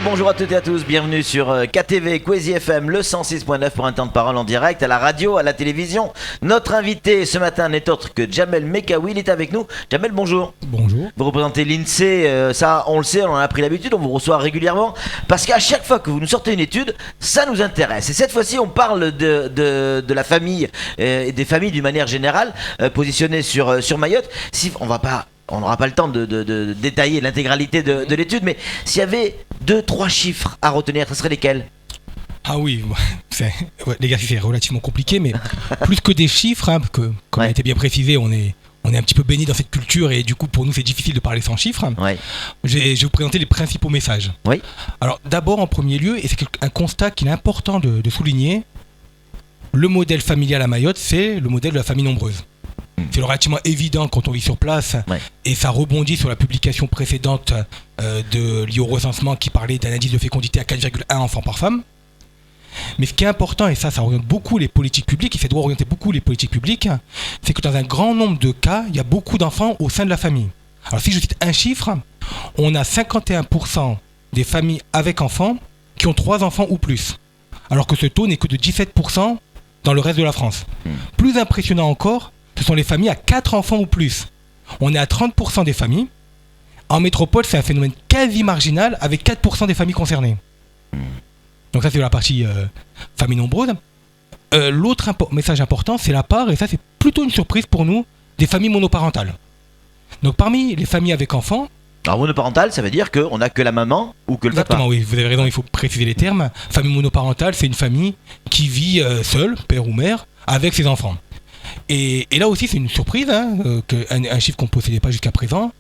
Bonjour à toutes et à tous, bienvenue sur KTV Kwezi FM, le 106.9 pour un temps de parole en direct à la radio, à la télévision. Notre invité ce matin n'est autre que Jamel Mekkaoui, il est avec nous. Jamel, bonjour. Bonjour. Vous représentez l'INSEE, ça on le sait, on en a pris l'habitude, on vous reçoit régulièrement parce qu'à chaque fois que vous nous sortez une étude, ça nous intéresse. Et cette fois-ci, on parle de la famille et des familles d'une manière générale, positionnées sur Mayotte. Si on n'aura pas le temps de détailler l'intégralité de l'étude, mais s'il y avait 2-3 chiffres à retenir, ce seraient lesquels ? Ah oui, les gars, c'est relativement compliqué, mais plus que des chiffres, parce que, comme a été bien précisé, on est un petit peu baigné dans cette culture et du coup, pour nous, c'est difficile de parler sans chiffres. Je vais vous présenter les principaux messages. Oui. Alors, d'abord, en premier lieu, et c'est un constat qu'il est important de souligner, le modèle familial à Mayotte, c'est le modèle de la famille nombreuse. C'est relativement évident quand on vit sur place, et ça rebondit sur la publication précédente liée au recensement qui parlait d'un indice de fécondité à 4,1 enfants par femme. Mais ce qui est important, et ça oriente beaucoup les politiques publiques, et ça doit orienter beaucoup les politiques publiques, c'est que dans un grand nombre de cas, il y a beaucoup d'enfants au sein de la famille. Alors si je cite un chiffre, on a 51% des familles avec enfants qui ont 3 enfants ou plus, alors que ce taux n'est que de 17% dans le reste de la France. Plus impressionnant encore, ce sont les familles à 4 enfants ou plus. On est à 30% des familles. En métropole, c'est un phénomène quasi marginal avec 4% des familles concernées. Donc ça, c'est la partie famille nombreuse. L'autre message important, c'est la part, et ça, c'est plutôt une surprise pour nous, des familles monoparentales. Donc parmi les familles avec enfants... Alors monoparentale, ça veut dire qu'on n'a que la maman ou que le papa. Exactement, oui, vous avez raison, il faut préciser les termes. Famille monoparentale, c'est une famille qui vit seule, père ou mère, avec ses enfants. Et là aussi, c'est une surprise, un chiffre qu'on ne possédait pas jusqu'à présent.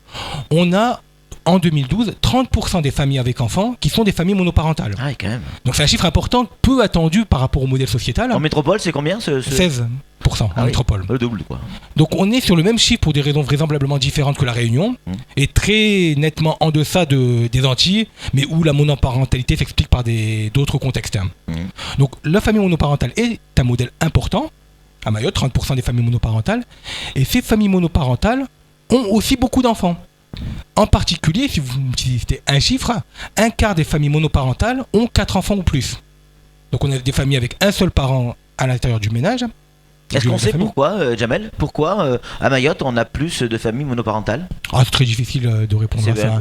On a, en 2012, 30% des familles avec enfants qui sont des familles monoparentales. Ah, quand même. Donc c'est un chiffre important, peu attendu par rapport au modèle sociétal. En métropole, c'est combien 16% en métropole. Le double, quoi. Donc on est sur le même chiffre pour des raisons vraisemblablement différentes que la Réunion, et très nettement en deçà des Antilles, mais où la monoparentalité s'explique par d'autres contextes. Donc la famille monoparentale est un modèle important. À Mayotte, 30% des familles monoparentales. Et ces familles monoparentales ont aussi beaucoup d'enfants. En particulier, si vous citez un chiffre, un quart des familles monoparentales ont 4 enfants ou plus. Donc on a des familles avec un seul parent à l'intérieur du ménage. Est-ce qu'on sait pourquoi, Jamel ? Pourquoi à Mayotte on a plus de familles monoparentales ? C'est très difficile de répondre à ça.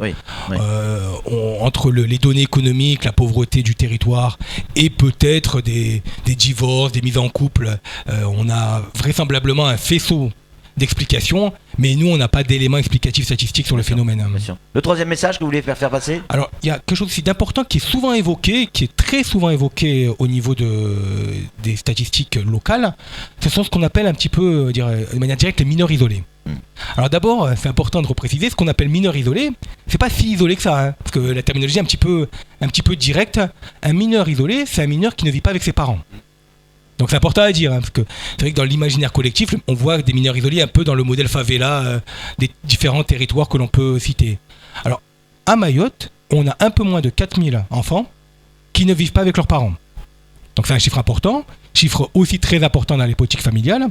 Entre les données économiques, la pauvreté du territoire et peut-être des divorces, des mises en couple, on a vraisemblablement un faisceau d'explications, mais nous on n'a pas d'éléments explicatifs statistiques sur le phénomène. Le troisième message que vous voulez faire passer ? Alors il y a quelque chose aussi d'important qui est souvent évoqué, qui est très souvent évoqué au niveau des statistiques locales. Ce sont ce qu'on appelle un petit peu, de manière directe, les mineurs isolés. Alors d'abord, c'est important de repréciser, ce qu'on appelle mineur isolé, c'est pas si isolé que ça, parce que la terminologie est un petit peu directe. Un mineur isolé, c'est un mineur qui ne vit pas avec ses parents. Donc c'est important à dire, parce que c'est vrai que dans l'imaginaire collectif, on voit des mineurs isolés un peu dans le modèle favela des différents territoires que l'on peut citer. Alors, à Mayotte, on a un peu moins de 4000 enfants qui ne vivent pas avec leurs parents. Donc c'est un chiffre important, chiffre aussi très important dans les politiques familiales.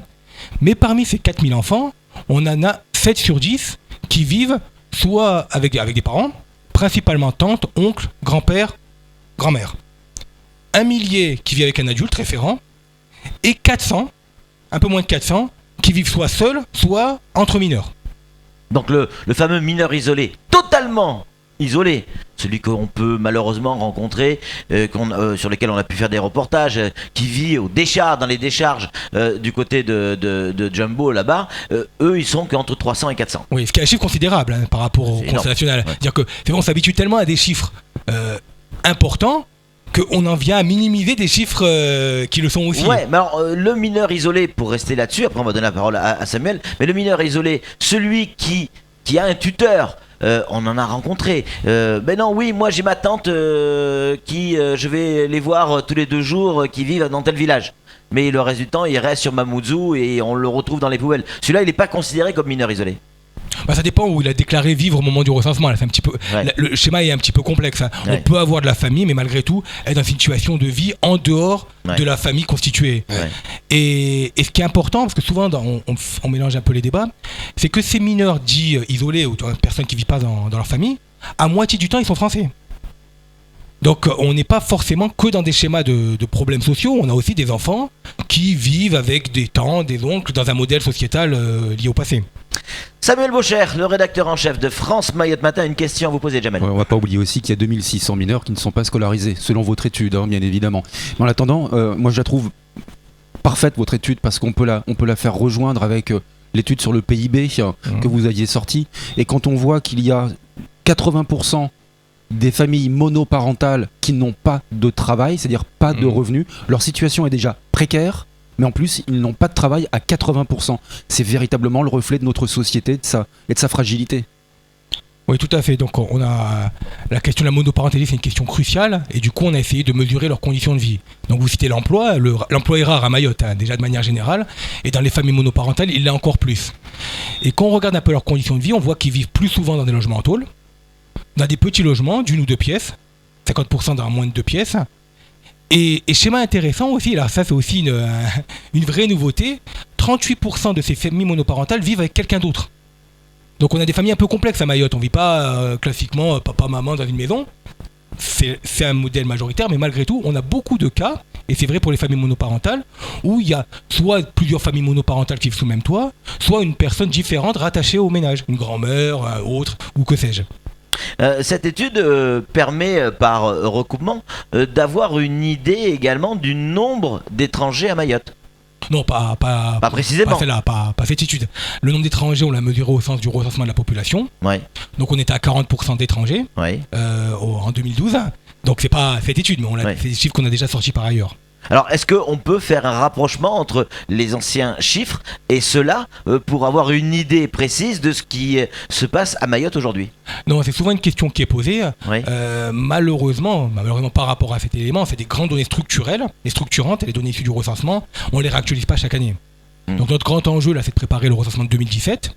Mais parmi ces 4000 enfants, on en a 7 sur 10 qui vivent soit avec des parents, principalement tantes, oncles, grands-pères, grand-mères. 1 millier qui vit avec un adulte référent, et 400, un peu moins de 400, qui vivent soit seuls, soit entre mineurs. Donc le fameux mineur totalement isolé, celui qu'on peut malheureusement rencontrer, sur lequel on a pu faire des reportages, qui vit dans les décharges du côté de Jumbo là-bas, eux ils sont qu'entre 300 et 400. Oui, ce qui est un chiffre considérable par rapport au constat national. C'est-à-dire que on s'habitue tellement à des chiffres importants qu'on en vient à minimiser des chiffres qui le sont aussi. Ouais, mais alors le mineur isolé, pour rester là-dessus, après on va donner la parole à Samuel, mais le mineur isolé, celui qui a un tuteur, on en a rencontré. Non, oui, moi j'ai ma tante qui, je vais les voir tous les 2 jours, qui vivent dans tel village. Mais le reste du temps, il reste sur Mamoudzou et on le retrouve dans les poubelles. Celui-là, il n'est pas considéré comme mineur isolé. Ça dépend où il a déclaré vivre au moment du recensement. Là, c'est un petit peu, le schéma est un petit peu complexe. On peut avoir de la famille, mais malgré tout, être dans une situation de vie en dehors de la famille constituée. Et ce qui est important, parce que souvent on mélange un peu les débats, c'est que ces mineurs dits isolés ou personnes qui ne vivent pas dans leur famille, à moitié du temps, ils sont français. Donc on n'est pas forcément que dans des schémas de problèmes sociaux, on a aussi des enfants qui vivent avec des tantes, des oncles, dans un modèle sociétal lié au passé. Samuel Baucher, le rédacteur en chef de France Mayotte Matin, une question à vous poser, Jamel. On ne va pas oublier aussi qu'il y a 2600 mineurs qui ne sont pas scolarisés, selon votre étude, bien évidemment. Mais en attendant, moi je la trouve parfaite, votre étude, parce qu'on peut la faire rejoindre avec l'étude sur le PIB que vous aviez sortie. Et quand on voit qu'il y a 80% des familles monoparentales qui n'ont pas de travail, c'est-à-dire pas de revenus, leur situation est déjà précaire, mais en plus ils n'ont pas de travail à 80%. C'est véritablement le reflet de notre société et de sa fragilité. Oui, tout à fait. Donc on a la question de la monoparentalité, c'est une question cruciale, et du coup on a essayé de mesurer leurs conditions de vie. Donc vous citez l'emploi, l'emploi est rare à Mayotte, déjà de manière générale, et dans les familles monoparentales il l'est encore plus. Et quand on regarde un peu leurs conditions de vie, on voit qu'ils vivent plus souvent dans des logements en tôle, dans des petits logements d'une ou deux pièces, 50% dans moins de 2 pièces. Et schéma intéressant aussi, là ça c'est aussi une vraie nouveauté, 38% de ces familles monoparentales vivent avec quelqu'un d'autre. Donc on a des familles un peu complexes à Mayotte, on vit pas classiquement papa, maman dans une maison. C'est un modèle majoritaire, mais malgré tout, on a beaucoup de cas, et c'est vrai pour les familles monoparentales, où il y a soit plusieurs familles monoparentales qui vivent sous le même toit, soit une personne différente rattachée au ménage, une grand-mère, un autre, ou que sais-je. Cette étude permet par recoupement d'avoir une idée également du nombre d'étrangers à Mayotte. Non, pas précisément. Pas celle-là, pas cette étude. Le nombre d'étrangers, on l'a mesuré au sens du recensement de la population. Ouais. Donc on était à 40% d'étrangers en 2012. Donc c'est pas cette étude, mais c'est des chiffres qu'on a déjà sortis par ailleurs. Alors, est-ce qu'on peut faire un rapprochement entre les anciens chiffres et ceux-là pour avoir une idée précise de ce qui se passe à Mayotte aujourd'hui ? Non, c'est souvent une question qui est posée. Oui. Malheureusement, par rapport à cet élément, c'est des grandes données structurelles et structurantes, et les données issues du recensement, on ne les réactualise pas chaque année. Donc notre grand enjeu, là, c'est de préparer le recensement de 2017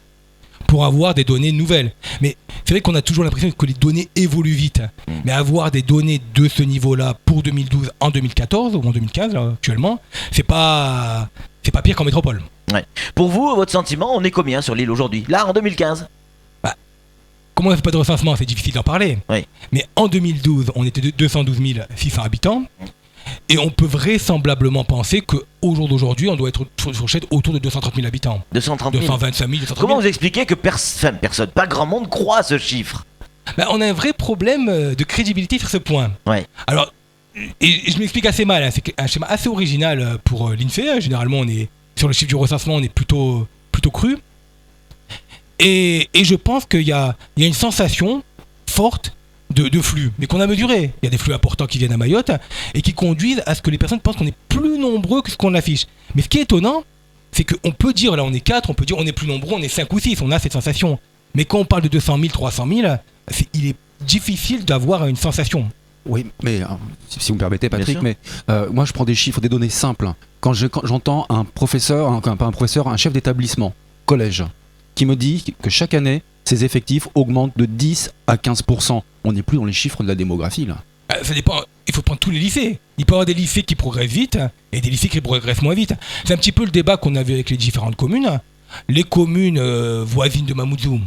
pour avoir des données nouvelles. Mais c'est vrai qu'on a toujours l'impression que les données évoluent vite. Mais avoir des données de ce niveau-là pour 2012 en 2014 ou en 2015 là, actuellement, c'est pas pire qu'en métropole. Ouais. Pour vous, votre sentiment, on est combien sur l'île aujourd'hui ? Là, en 2015 ? Comme on n'a fait pas de recensement, c'est difficile d'en parler. Oui. Mais en 2012, on était de 212 600 habitants. Et on peut vraisemblablement penser qu'au jour d'aujourd'hui, on doit être sur fourchette autour de 230 000 habitants. 230 000. 225 000, 230 000. Comment vous expliquez que personne, pas grand monde croit à ce chiffre ? On a un vrai problème de crédibilité sur ce point. Ouais. Alors, et je m'explique assez mal, c'est un schéma assez original pour l'INSEE. Généralement, on est sur le chiffre du recensement, on est plutôt cru. Et je pense qu'il y a une sensation forte de flux, mais qu'on a mesuré. Il y a des flux importants qui viennent à Mayotte et qui conduisent à ce que les personnes pensent qu'on est plus nombreux que ce qu'on affiche. Mais ce qui est étonnant, c'est qu'on peut dire, là on est 4, on peut dire on est plus nombreux, on est 5 ou 6, on a cette sensation. Mais quand on parle de 200 000, 300 000, il est difficile d'avoir une sensation. Oui, mais si vous me permettez, Patrick, mais moi je prends des chiffres, des données simples. Quand j'entends un chef d'établissement, collège, qui me dit que chaque année, ses effectifs augmentent de 10 à 15%. On n'est plus dans les chiffres de la démographie, là. Ça dépend, il faut prendre tous les lycées. Il peut y avoir des lycées qui progressent vite et des lycées qui progressent moins vite. C'est un petit peu le débat qu'on avait avec les différentes communes. Les communes voisines de Mamoudzou,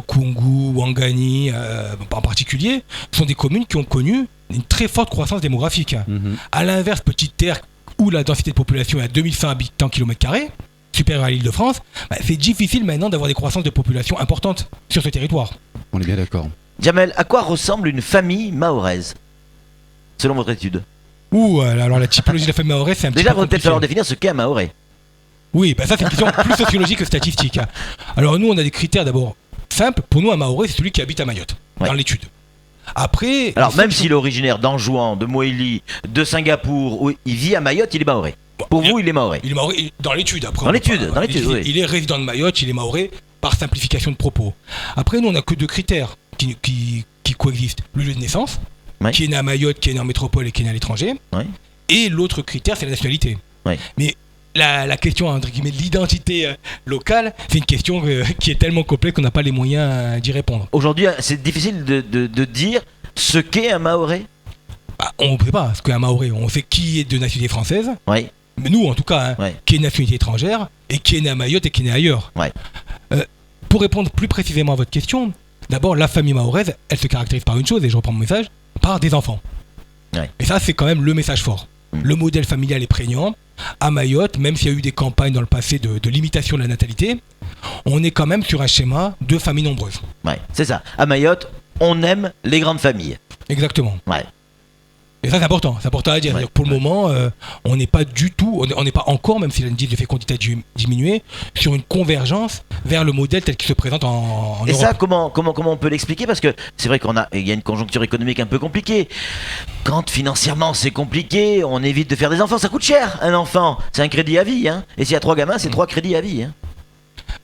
Koungou, Ouangani en particulier, sont des communes qui ont connu une très forte croissance démographique. A l'inverse, Petite Terre, où la densité de population est à 2100 habitants km², supérieure à l'Île-de-France, c'est difficile maintenant d'avoir des croissances de population importantes sur ce territoire. On est bien d'accord. Jamel, à quoi ressemble une famille mahoraise, selon votre étude ? Alors la typologie de la famille mahoraise, c'est un petit Déjà, peu il va peut-être compliqué. falloir définir ce qu'est un mahorais. Oui, ça c'est une question plus sociologique que statistique. Alors nous, on a des critères d'abord simples. Pour nous, un mahorais, c'est celui qui habite à Mayotte, dans l'étude. Après... Alors même s'il est originaire d'Anjouan, de Moélie, de Singapour, où il vit à Mayotte, il est mahorais. Pour vous, il est mahorais. Il est mahorais dans l'étude, après. Dans l'étude, oui. Il est résident de Mayotte, il est mahorais par simplification de propos. Après, nous, on n'a que deux critères qui coexistent. Le lieu de naissance, qui est né à Mayotte, qui est né en métropole et qui est né à l'étranger. Et l'autre critère, c'est la nationalité. Mais la question, entre guillemets, de l'identité locale, c'est une question qui est tellement complexe qu'on n'a pas les moyens d'y répondre. Aujourd'hui, c'est difficile de dire ce qu'est un mahorais. On ne sait pas ce qu'est un mahorais. On sait qui est de nationalité française. Mais nous, en tout cas, qui est de nationalité étrangère et qui est né à Mayotte et qui est né ailleurs. Pour répondre plus précisément à votre question, d'abord, la famille mahoraise, elle se caractérise par une chose, et je reprends mon message, part des enfants. Ouais. Et ça, c'est quand même le message fort. Le modèle familial est prégnant. À Mayotte, même s'il y a eu des campagnes dans le passé de limitation de la natalité, on est quand même sur un schéma de famille nombreuse. Ouais, c'est ça. À Mayotte, on aime les grandes familles. Exactement. Ouais. Et ça, c'est important à dire. Ouais. Pour le moment, on n'est pas du tout, on n'est pas encore, même si l'indice de fécondité a diminué, sur une convergence vers le modèle tel qu'il se présente en Et Europe. ça, comment on peut l'expliquer? Parce que c'est vrai il y a une conjoncture économique un peu compliquée. Quand financièrement c'est compliqué, on évite de faire des enfants. Ça coûte cher, un enfant. C'est un crédit à vie. Hein. Et s'il y a 3 gamins, c'est 3 crédits à vie. Hein.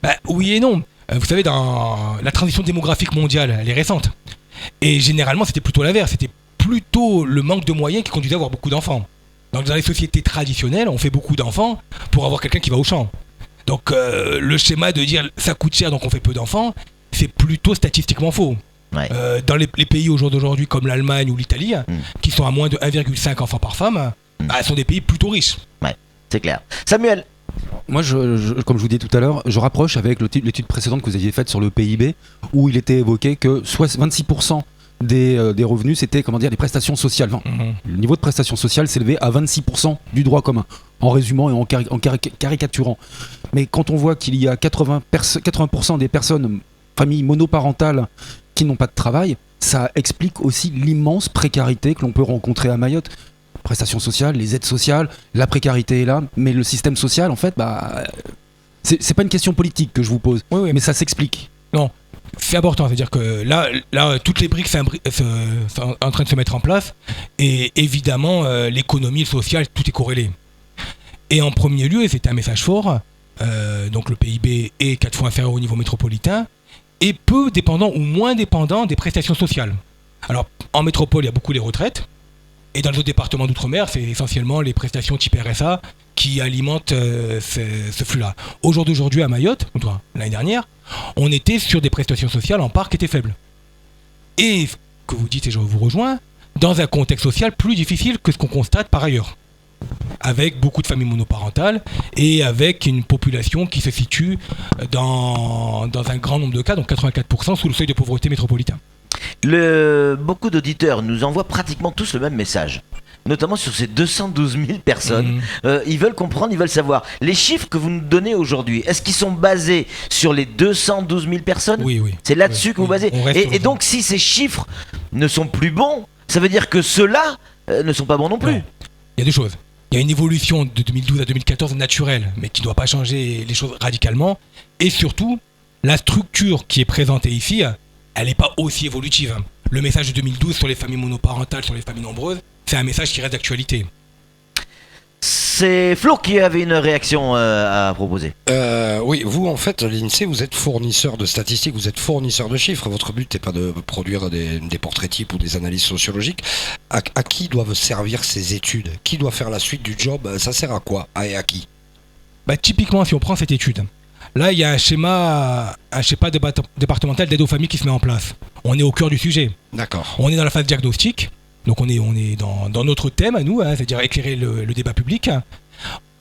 Bah, oui et non. Vous savez, dans la transition démographique mondiale, elle est récente. Et généralement, c'était plutôt l'inverse. C'était plutôt le manque de moyens qui conduisait à avoir beaucoup d'enfants. Donc dans les sociétés traditionnelles, on fait beaucoup d'enfants pour avoir quelqu'un qui va au champ. Donc le schéma de dire ça coûte cher donc on fait peu d'enfants, c'est plutôt statistiquement faux. Ouais. Dans les pays au jour d'aujourd'hui comme l'Allemagne ou l'Italie, qui sont à moins de 1,5 enfants par femme, sont des pays plutôt riches. Ouais, c'est clair. Samuel. Moi, comme je vous disais tout à l'heure, je rapproche avec l'étude précédente que vous aviez faite sur le PIB, où il était évoqué que 26% des revenus, c'était des prestations sociales. Enfin, le niveau de prestations sociales s'élevait à 26% du droit commun, en résumant et en caricaturant. Mais quand on voit qu'il y a 80% des personnes, familles monoparentales, qui n'ont pas de travail, ça explique aussi l'immense précarité que l'on peut rencontrer à Mayotte. Prestations sociales, les aides sociales, la précarité est là, mais le système social, en fait, c'est pas une question politique que je vous pose, mais ça s'explique. Non. C'est important, c'est-à-dire que là, toutes les briques sont en train de se mettre en place, et évidemment, l'économie, le social, tout est corrélé. Et en premier lieu, et c'était un message fort, donc le PIB est 4 fois inférieur au niveau métropolitain, et peu dépendant ou moins dépendant des prestations sociales. Alors, en métropole, il y a beaucoup les retraites, et dans les autres départements d'outre-mer, c'est essentiellement les prestations type RSA qui alimentent ce flux-là. Au jour d'aujourd'hui, à Mayotte, l'année dernière, on était sur des prestations sociales en part qui étaient faibles. Et ce que vous dites, et je vous rejoins, dans un contexte social plus difficile que ce qu'on constate par ailleurs. Avec beaucoup de familles monoparentales et avec une population qui se situe dans un grand nombre de cas, donc 84% sous le seuil de pauvreté métropolitain. Beaucoup d'auditeurs nous envoient pratiquement tous le même message. Notamment sur ces 212 000 personnes. Ils veulent comprendre, ils veulent savoir. Les chiffres que vous nous donnez aujourd'hui, est-ce qu'ils sont basés sur les 212 000 personnes? Oui. C'est là-dessus que vous basez. Et donc, si ces chiffres ne sont plus bons, ça veut dire que ceux-là ne sont pas bons non plus. Non. Il y a deux choses. Il y a une évolution de 2012 à 2014 naturelle, mais qui ne doit pas changer les choses radicalement. Et surtout, la structure qui est présentée ici, elle n'est pas aussi évolutive. Le message de 2012 sur les familles monoparentales, sur les familles nombreuses, c'est un message qui reste d'actualité. C'est Flo qui avait une réaction à proposer. Oui, vous en fait, l'INSEE, vous êtes fournisseur de statistiques, vous êtes fournisseur de chiffres. Votre but n'est pas de produire des portraits types ou des analyses sociologiques. À qui doivent servir ces études? Qui doit faire la suite du job? Ça sert à quoi? Et à qui? Typiquement, si on prend cette étude, là, il y a un schéma départemental d'aide aux familles qui se met en place. On est au cœur du sujet. D'accord. On est dans la phase diagnostique. Donc on est dans notre thème à nous, c'est-à-dire éclairer le débat public.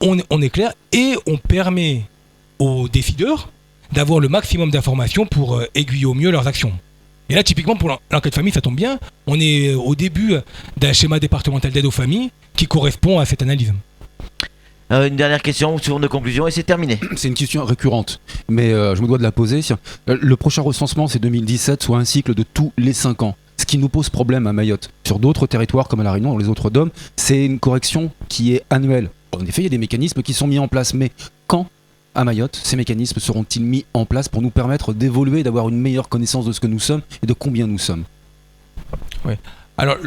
On éclaire et on permet aux décideurs d'avoir le maximum d'informations pour aiguiller au mieux leurs actions. Et là, typiquement, pour l'enquête famille, ça tombe bien. On est au début d'un schéma départemental d'aide aux familles qui correspond à cette analyse. Une dernière question sur une conclusion et c'est terminé. C'est une question récurrente, mais je me dois de la poser. Le prochain recensement, c'est 2017, soit un cycle de tous les 5 ans. Ce qui nous pose problème à Mayotte. Sur d'autres territoires comme à La Réunion, dans les autres DOM, c'est une correction qui est annuelle. En effet, il y a des mécanismes qui sont mis en place, mais quand, à Mayotte, ces mécanismes seront-ils mis en place pour nous permettre d'évoluer, d'avoir une meilleure connaissance de ce que nous sommes et de combien nous sommes? Oui. Alors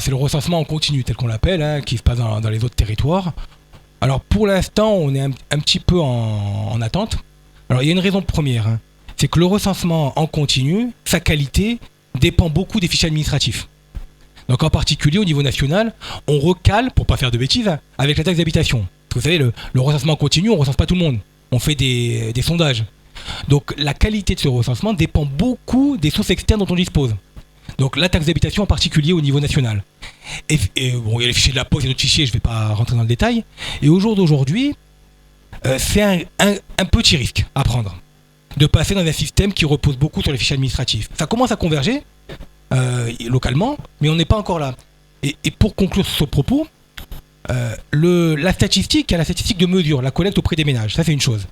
c'est le recensement en continu, tel qu'on l'appelle, qui se passe dans les autres territoires. Alors pour l'instant, on est un petit peu en attente. Alors il y a une raison première, c'est que le recensement en continu, sa qualité dépend beaucoup des fichiers administratifs. Donc en particulier au niveau national, on recale, pour pas faire de bêtises, avec la taxe d'habitation. Parce que vous savez, le recensement continu, on recense pas tout le monde. On fait des sondages. Donc la qualité de ce recensement dépend beaucoup des sources externes dont on dispose. Donc la taxe d'habitation en particulier au niveau national. Et bon, il y a les fichiers de la Poste et d'autres fichiers, je ne vais pas rentrer dans le détail. Et au jour d'aujourd'hui, c'est un petit risque à prendre de passer dans un système qui repose beaucoup sur les fichiers administratifs. Ça commence à converger. localement, mais on n'est pas encore là. Et pour conclure ce propos, la statistique, il y a la statistique de mesure, la collecte auprès des ménages, ça c'est une chose.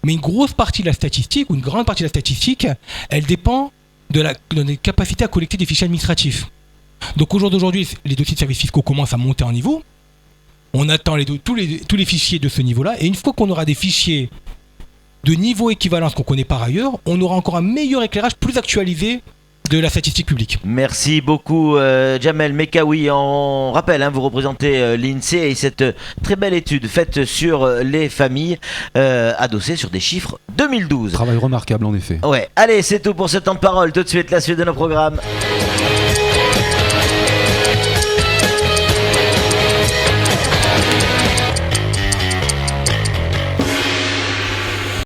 Mais une grosse partie de la statistique, ou une grande partie de la statistique, elle dépend de des capacités à collecter des fichiers administratifs. Donc au jour d'aujourd'hui, les dossiers de services fiscaux commencent à monter en niveau. On attend tous les fichiers de ce niveau-là, et une fois qu'on aura des fichiers de niveau équivalent à ce qu'on connaît par ailleurs, on aura encore un meilleur éclairage plus actualisé de la statistique publique. Merci beaucoup Jamel Mekawi. On rappelle, vous représentez l'INSEE et cette très belle étude faite sur les familles adossée sur des chiffres 2012. Travail remarquable en effet. Ouais, allez, c'est tout pour ce temps de parole. Tout de suite la suite de nos programmes.